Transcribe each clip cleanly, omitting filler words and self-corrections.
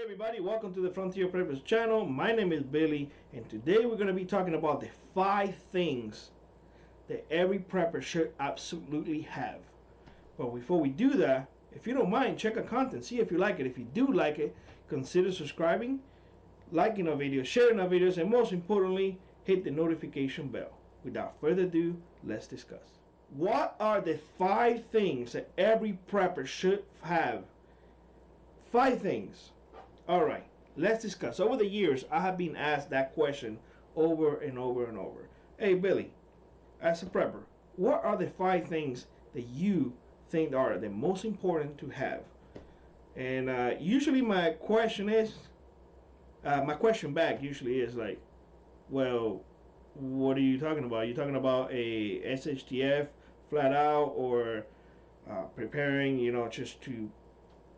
everybody, welcome to the Frontier Preppers channel. My name is Billy, and today we're going to be talking about the 5 things that every prepper should absolutely have. But before we do that, if you don't mind, check our content, see if you like it. If you do like it, consider subscribing, liking our videos, sharing our videos, and most importantly, hit the notification bell. Without further ado, let's discuss. What are the 5 things that every prepper should have? 5 things. Alright, let's discuss. Over the years, I have been asked that question over and over and over. Hey Billy, as a prepper, what are the 5 things that you think are the most important to have? And usually my question back usually is like, well, what are you talking about? Are you talking about a SHTF flat out, or preparing, just to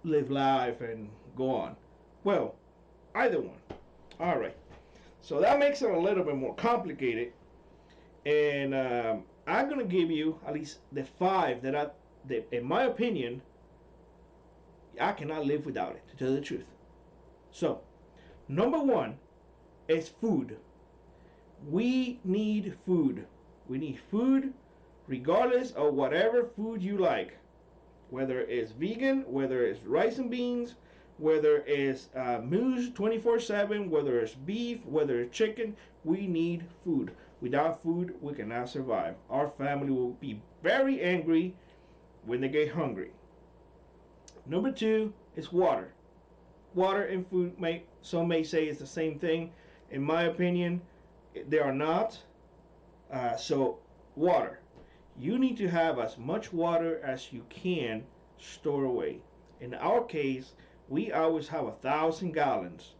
live life and go on? Well, either one. All right. So that makes it a little bit more complicated, and I'm gonna give you at least the 5 that in my opinion, I cannot live without it. To tell the truth. So, number 1 is food. We need food. We need food, regardless of whatever food you like, whether it's vegan, whether it's rice and beans, whether it's moose 24/7, whether it's beef, whether it's chicken. We need food. Without food, we cannot survive. Our family will be very angry when they get hungry. Number 2 is water. Water and food, some may say it's the same thing. In my opinion, they are not. So water. You need to have as much water as you can store away. In our case, we always have 1,000 gallons.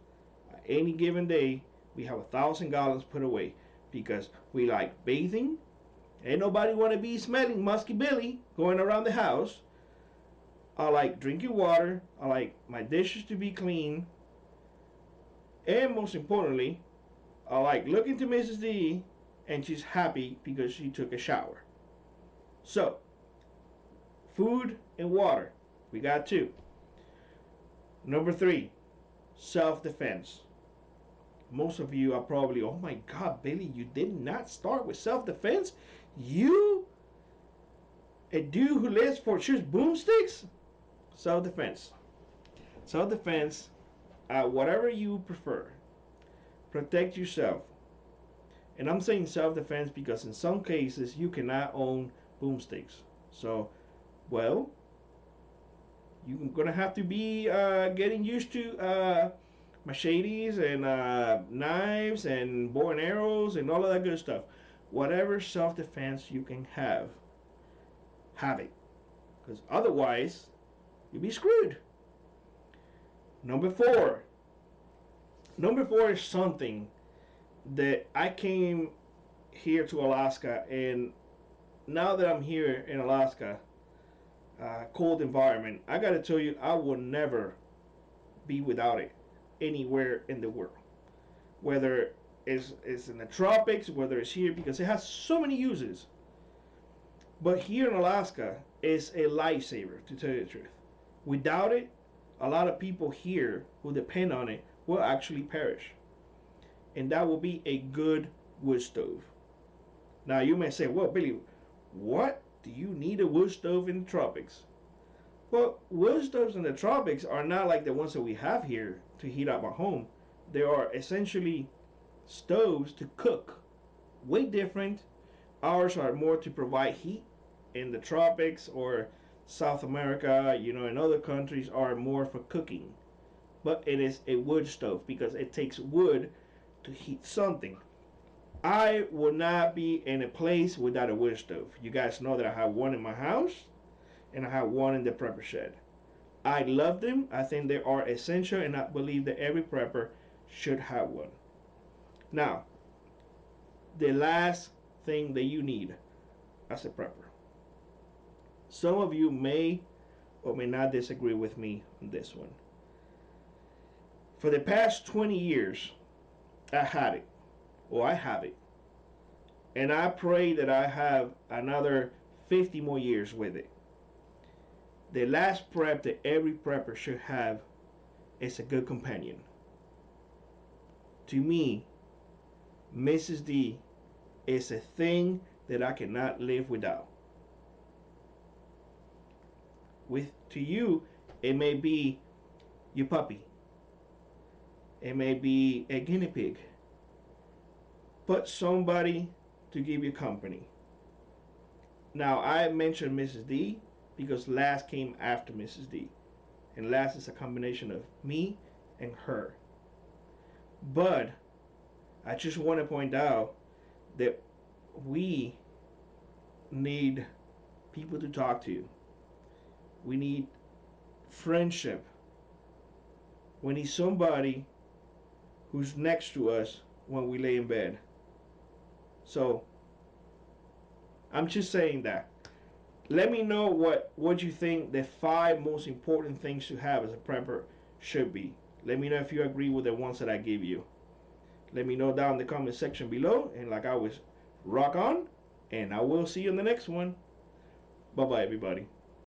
Any given day, we have 1,000 gallons put away because we like bathing. Ain't nobody want to be smelling musky Billy going around the house. I like drinking water. I like my dishes to be clean. And most importantly, I like looking to Mrs. D and she's happy because she took a shower. So, food and water. We got 2. Number 3, self-defense. Most of you are probably, oh my God, Billy, you did not start with self-defense? You, a dude who lives for just boomsticks? Self-defense. Self-defense, whatever you prefer. Protect yourself. And I'm saying self-defense because in some cases you cannot own boomsticks. So, well, you're gonna have to be getting used to machetes and knives and bow and arrows and all of that good stuff. Whatever self-defense you can have it, because otherwise you'll be screwed. Number 4 is something that I came here to Alaska, and now that I'm here in Alaska, cold environment, I gotta tell you, I will never be without it anywhere in the world. Whether it's in the tropics, whether it's here, because it has so many uses. But here in Alaska, it's a lifesaver, to tell you the truth. Without it, a lot of people here who depend on it will actually perish. And that will be a good wood stove. Now you may say, well, Billy, what do you need a wood stove in the tropics? Well, wood stoves in the tropics are not like the ones that we have here to heat up our home. They are essentially stoves to cook. Way different. Ours are more to provide heat. In the tropics or South America, in other countries, are more for cooking. But it is a wood stove because it takes wood to heat something. I will not be in a place without a wood stove. You guys know that I have one in my house and I have one in the prepper shed. I love them. I think they are essential, and I believe that every prepper should have one. Now, the last thing that you need as a prepper. Some of you may or may not disagree with me on this one. For the past 20 years, I had it. Well, I have it. And I pray that I have another 50 more years with it. The last prep that every prepper should have is a good companion. To me, Mrs. D is a thing that I cannot live without. With to you, it may be your puppy. It may be a guinea pig. But somebody to give you company. Now I mentioned Mrs. D because last came after Mrs. D. And last is a combination of me and her. But I just want to point out that we need people to talk to. We need friendship. We need somebody who's next to us when we lay in bed. So I'm just saying that. Let me know what you think the 5 most important things to have as a prepper should be. Let me know if you agree with the ones that I gave you. Let me know down in the comment section below. And like always, rock on. And I will see you in the next one. Bye bye, everybody.